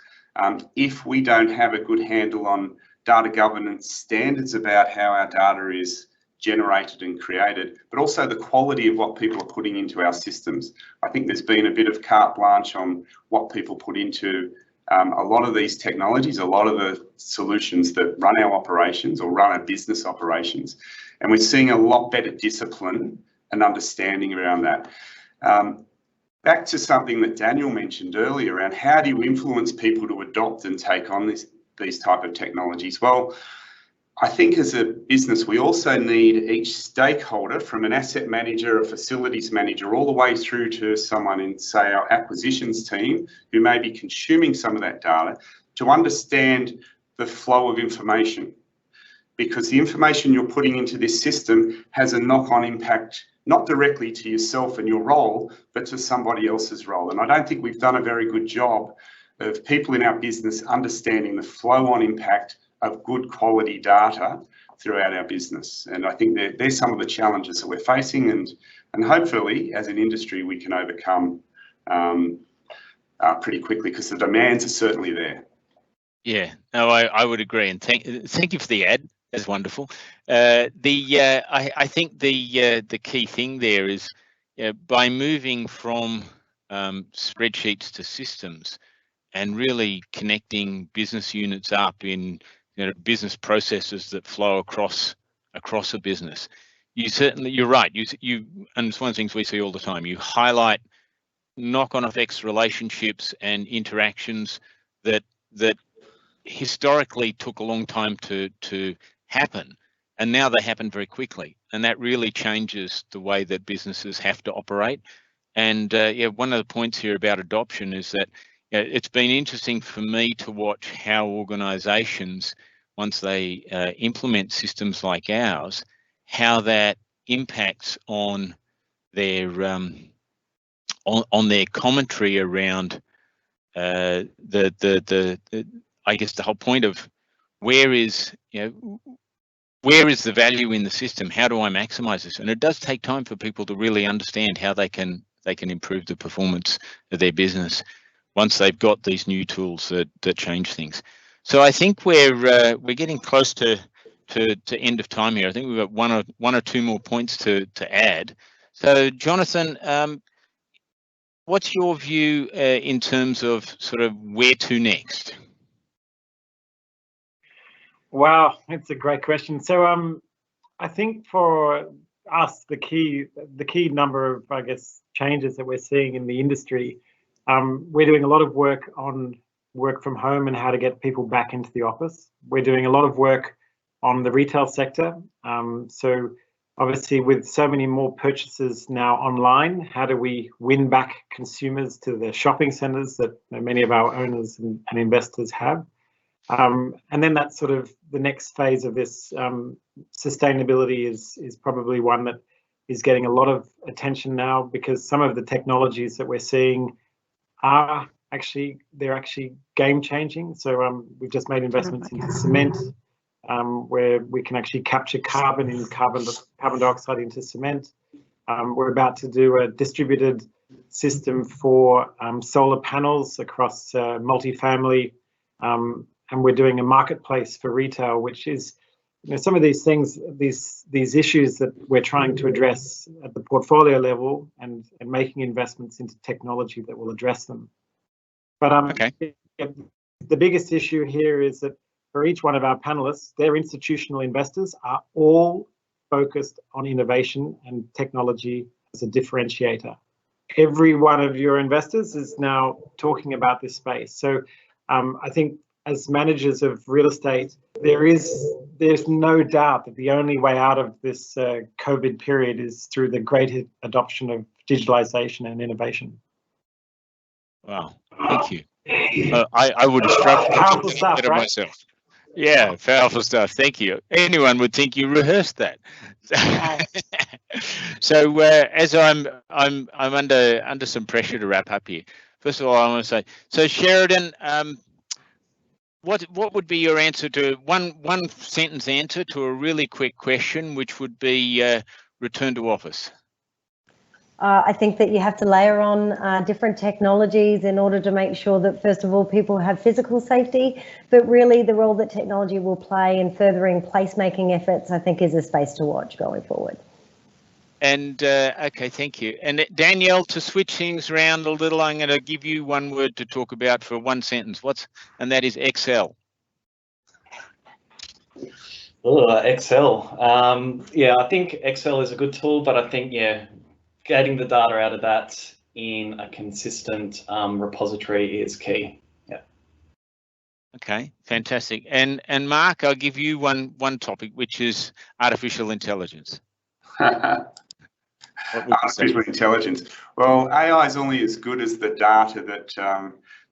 if we don't have a good handle on data governance standards about how our data is generated and created, but also the quality of what people are putting into our systems. I think there's been a bit of carte blanche on what people put into a lot of these technologies, a lot of the solutions that run our operations or run our business operations. And we're seeing a lot better discipline and understanding around that. Back to something that Daniel mentioned earlier around how do you influence people to adopt and take on these type of technologies? Well, I think as a business, we also need each stakeholder, from an asset manager, a facilities manager, all the way through to someone in, say, our acquisitions team, who may be consuming some of that data, to understand the flow of information. Because the information you're putting into this system has a knock-on impact, not directly to yourself and your role, but to somebody else's role. And I don't think we've done a very good job of people in our business understanding the flow-on impact of good quality data throughout our business. And I think there's some of the challenges that we're facing, and hopefully as an industry we can overcome pretty quickly, because the demands are certainly there. Yeah, no, I would agree, and thank you for the ad. That's wonderful. I think the key thing there is by moving from spreadsheets to systems and really connecting business units up in business processes that flow across a business. You're right. And it's one of the things we see all the time. You highlight knock-on effects, relationships, and interactions that historically took a long time to happen, and now they happen very quickly, and that really changes the way that businesses have to operate. And one of the points here about adoption is that it's been interesting for me to watch how organizations, once they implement systems like ours, how that impacts on their on their commentary around I guess the whole point of where is the value in the system? How do I maximize this? And it does take time for people to really understand how they can improve the performance of their business once they've got these new tools that change things. So I think we're getting close to end of time here. I think we've got one or two more points to add. So Jonathan, what's your view in terms of sort of where to next? Wow, it's a great question. So I think for us, the key number of, I guess, changes that we're seeing in the industry, we're doing a lot of work on work from home and how to get people back into the office. We're doing a lot of work on the retail sector. So obviously with so many more purchases now online, how do we win back consumers to the shopping centres that many of our owners and investors have? And then that's sort of the next phase of this. Sustainability is probably one that is getting a lot of attention now, because some of the technologies that we're seeing are actually game changing. So we've just made investments into cement, where we can actually capture carbon dioxide into cement. We're about to do a distributed system for solar panels across multifamily. And we're doing a marketplace for retail, which is, some of these things, these issues that we're trying to address at the portfolio level, and making investments into technology that will address them. But the biggest issue here is that for each one of our panelists, their institutional investors are all focused on innovation and technology as a differentiator. Every one of your investors is now talking about this space. So I think, as managers of real estate, there's no doubt that the only way out of this COVID period is through the great adoption of digitalization and innovation. Wow, thank you. I would have struggled powerful stuff, right? Myself. Yeah, powerful stuff. Thank you. Anyone would think you rehearsed that. So as I'm under some pressure to wrap up here. First of all, I want to say, so Sheridan, what would be your answer to one sentence answer to a really quick question, which would be return to office? I think that you have to layer on different technologies in order to make sure that, first of all, people have physical safety, but really the role that technology will play in furthering placemaking efforts, I think, is a space to watch going forward. And okay, thank you. And Danielle, to switch things around a little, I'm going to give you one word to talk about for one sentence. And that is Excel. Excel. Yeah, I think Excel is a good tool, but I think, getting the data out of that in a consistent repository is key. Yeah. Okay, fantastic. And Mark, I'll give you one topic, which is artificial intelligence. Artificial intelligence. Well, AI is only as good as the data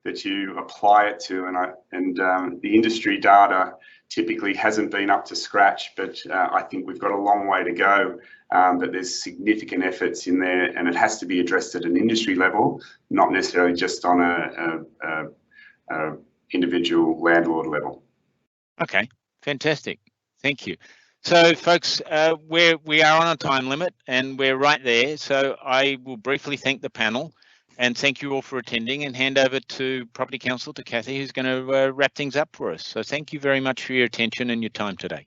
that you apply it to, and the industry data typically hasn't been up to scratch, but I think we've got a long way to go. But there's significant efforts in there, and it has to be addressed at an industry level, not necessarily just on a individual landlord level. Okay, fantastic. Thank you. So, folks, we are on a time limit, and we're right there. So I will briefly thank the panel, and thank you all for attending, and hand over to Property Council, to Kathy, who's going to wrap things up for us. So thank you very much for your attention and your time today.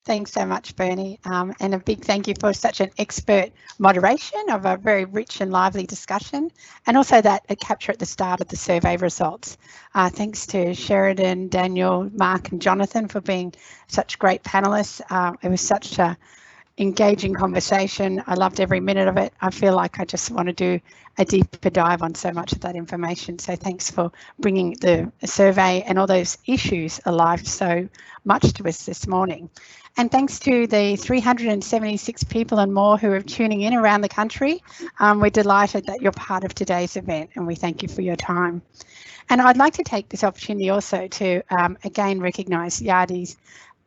Thanks so much, Bernie, and a big thank you for such an expert moderation of a very rich and lively discussion, and also that a capture at the start of the survey results. Thanks to Sheridan, Daniel, Mark and Jonathan for being such great panelists. It was such a engaging conversation. I loved every minute of it. I feel like I just want to do a deeper dive on so much of that information. So thanks for bringing the survey and all those issues alive so much to us this morning. And thanks to the 376 people and more who are tuning in around the country. We're delighted that you're part of today's event, and we thank you for your time. And I'd like to take this opportunity also to again recognise Yardi's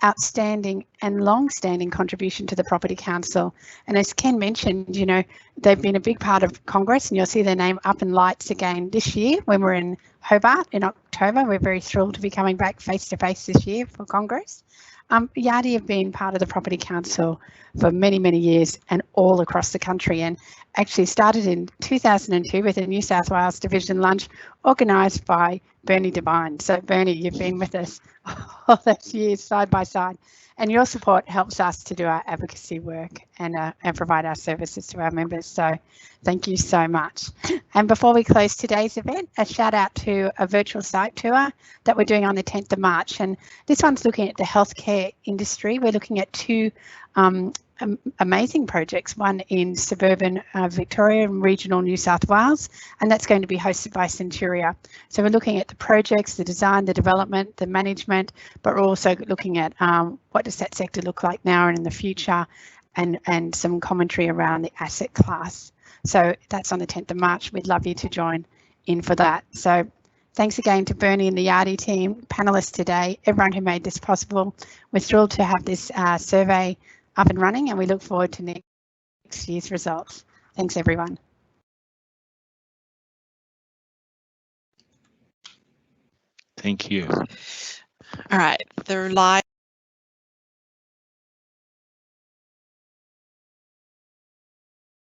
outstanding and long-standing contribution to the Property Council. And as Ken mentioned, you know, they've been a big part of Congress, and you'll see their name up in lights again this year when we're in Hobart in October. We're very thrilled to be coming back face-to-face this year for Congress. Yardi have been part of the Property Council for many, many years and all across the country, and actually started in 2002 with a New South Wales Division lunch organised by Bernie Devine. So Bernie, you've been with us all those years side by side, and your support helps us to do our advocacy work and provide our services to our members. So thank you so much. And before we close today's event, a shout out to a virtual site tour that we're doing on the 10th of March. And this one's looking at the healthcare industry. We're looking at two amazing projects, one in suburban Victoria and regional New South Wales, and that's going to be hosted by Centuria. So we're looking at the projects, the design, the development, the management, but we're also looking at what does that sector look like now and in the future, and some commentary around the asset class. So that's on the 10th of March. We'd love you to join in for that. So thanks again to Bernie and the Yardi team, panelists today, everyone who made this possible. We're thrilled to have this survey up and running, and we look forward to next year's results. Thanks, everyone. Thank you. All right, the live